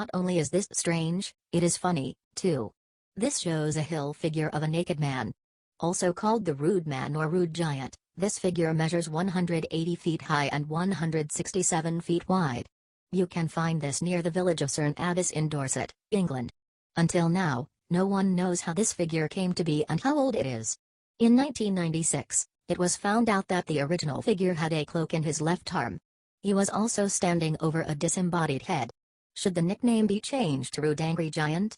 Not only is this strange, it is funny, too. This shows a hill figure of a naked man. Also called the rude man or rude giant, this figure measures 180 feet high and 167 feet wide. You can find this near the village of Cerne Abbas in Dorset, England. Until now, no one knows how this figure came to be and how old it is. In 1996, it was found out that the original figure had a cloak in his left arm. He was also standing over a disembodied head. Should the nickname be changed to Rude Angry Giant?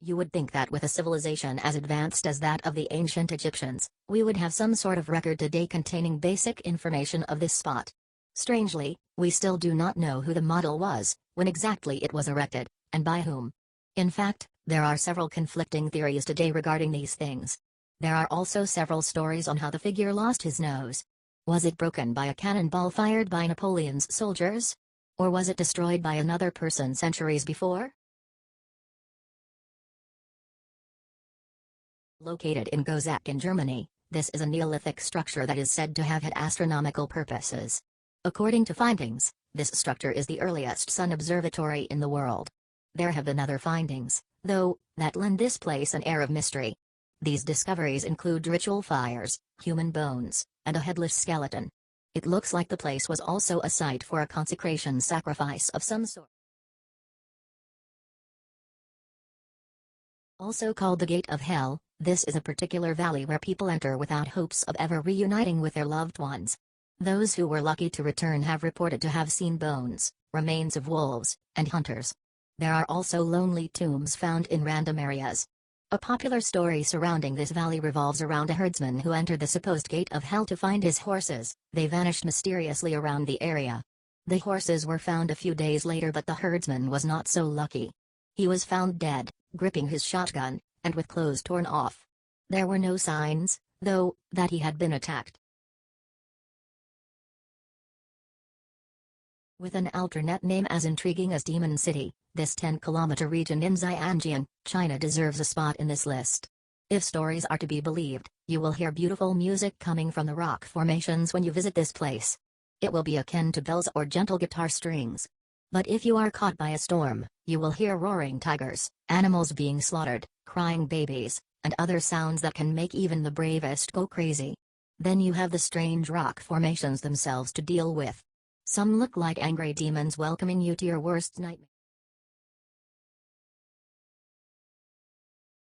You would think that with a civilization as advanced as that of the ancient Egyptians, we would have some sort of record today containing basic information of this spot. Strangely, we still do not know who the model was, when exactly it was erected, and by whom. In fact, there are several conflicting theories today regarding these things. There are also several stories on how the figure lost his nose. Was it broken by a cannonball fired by Napoleon's soldiers? Or was it destroyed by another person centuries before? Located in Gozak in Germany, this is a Neolithic structure that is said to have had astronomical purposes. According to findings, this structure is the earliest sun observatory in the world. There have been other findings, though, that lend this place an air of mystery. These discoveries include ritual fires, human bones, and a headless skeleton. It looks like the place was also a site for a consecration sacrifice of some sort. Also called the Gate of Hell, this is a particular valley where people enter without hopes of ever reuniting with their loved ones. Those who were lucky to return have reported to have seen bones, remains of wolves, and hunters. There are also lonely tombs found in random areas. A popular story surrounding this valley revolves around a herdsman who entered the supposed Gate of Hell to find his horses. They vanished mysteriously around the area. The horses were found a few days later, but the herdsman was not so lucky. He was found dead, gripping his shotgun, and with clothes torn off. There were no signs, though, that he had been attacked. With an alternate name as intriguing as Demon City, this 10-kilometer region in Xinjiang, China deserves a spot in this list. If stories are to be believed, you will hear beautiful music coming from the rock formations when you visit this place. It will be akin to bells or gentle guitar strings. But if you are caught by a storm, you will hear roaring tigers, animals being slaughtered, crying babies, and other sounds that can make even the bravest go crazy. Then you have the strange rock formations themselves to deal with. Some look like angry demons welcoming you to your worst nightmare.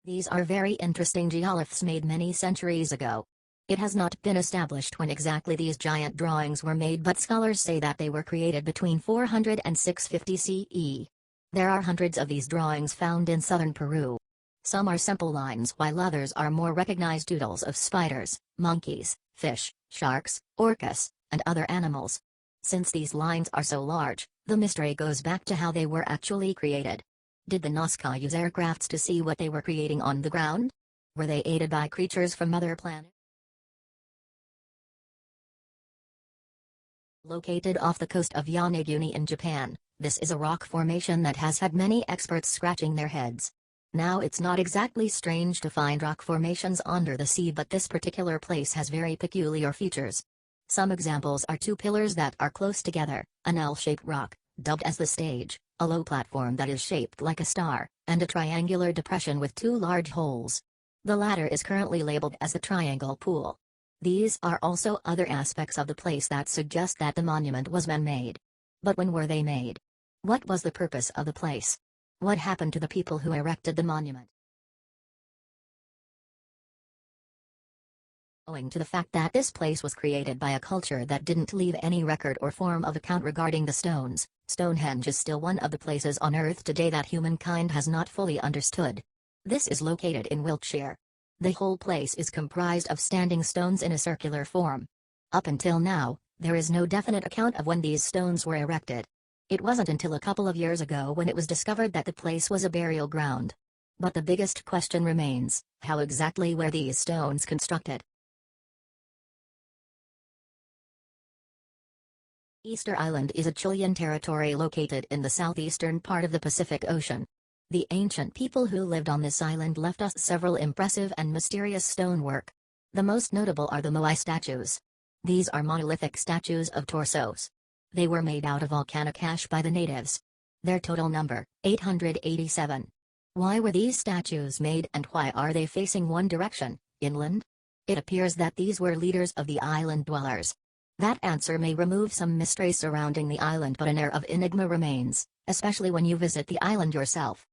These are very interesting geoliths made many centuries ago. It has not been established when exactly these giant drawings were made, but scholars say that they were created between 400 and 650 CE. There are hundreds of these drawings found in southern Peru. Some are simple lines while others are more recognized doodles of spiders, monkeys, fish, sharks, orcas, and other animals. Since these lines are so large, the mystery goes back to how they were actually created. Did the Nazca use aircrafts to see what they were creating on the ground? Were they aided by creatures from other planets? Located off the coast of Yonaguni in Japan, this is a rock formation that has had many experts scratching their heads. Now, it's not exactly strange to find rock formations under the sea, but this particular place has very peculiar features. Some examples are two pillars that are close together, an L-shaped rock, dubbed as the stage, a low platform that is shaped like a star, and a triangular depression with two large holes. The latter is currently labeled as the Triangle Pool. These are also other aspects of the place that suggest that the monument was man-made. But when were they made? What was the purpose of the place? What happened to the people who erected the monument? Owing to the fact that this place was created by a culture that didn't leave any record or form of account regarding the stones, Stonehenge is still one of the places on Earth today that humankind has not fully understood. This is located in Wiltshire. The whole place is comprised of standing stones in a circular form. Up until now, there is no definite account of when these stones were erected. It wasn't until a couple of years ago when it was discovered that the place was a burial ground. But the biggest question remains, how exactly were these stones constructed? Easter Island is a Chilean territory located in the southeastern part of the Pacific Ocean. The ancient people who lived on this island left us several impressive and mysterious stonework. The most notable are the Moai statues. These are monolithic statues of torsos. They were made out of volcanic ash by the natives. Their total number, 887. Why were these statues made and why are they facing one direction, inland? It appears that these were leaders of the island dwellers. That answer may remove some mystery surrounding the island, but an air of enigma remains, especially when you visit the island yourself.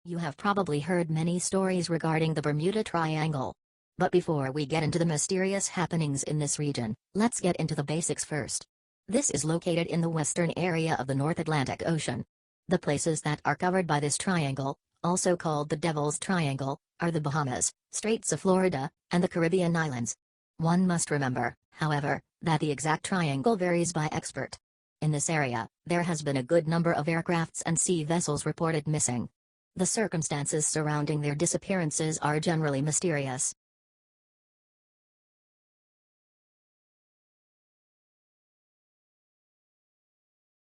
You have probably heard many stories regarding the Bermuda Triangle. But before we get into the mysterious happenings in this region, let's get into the basics first. This is located in the western area of the North Atlantic Ocean. The places that are covered by this triangle, also called the Devil's Triangle, are the Bahamas, Straits of Florida, and the Caribbean islands. One must remember, however, that the exact triangle varies by expert. In this area, there has been a good number of aircrafts and sea vessels reported missing. The circumstances surrounding their disappearances are generally mysterious.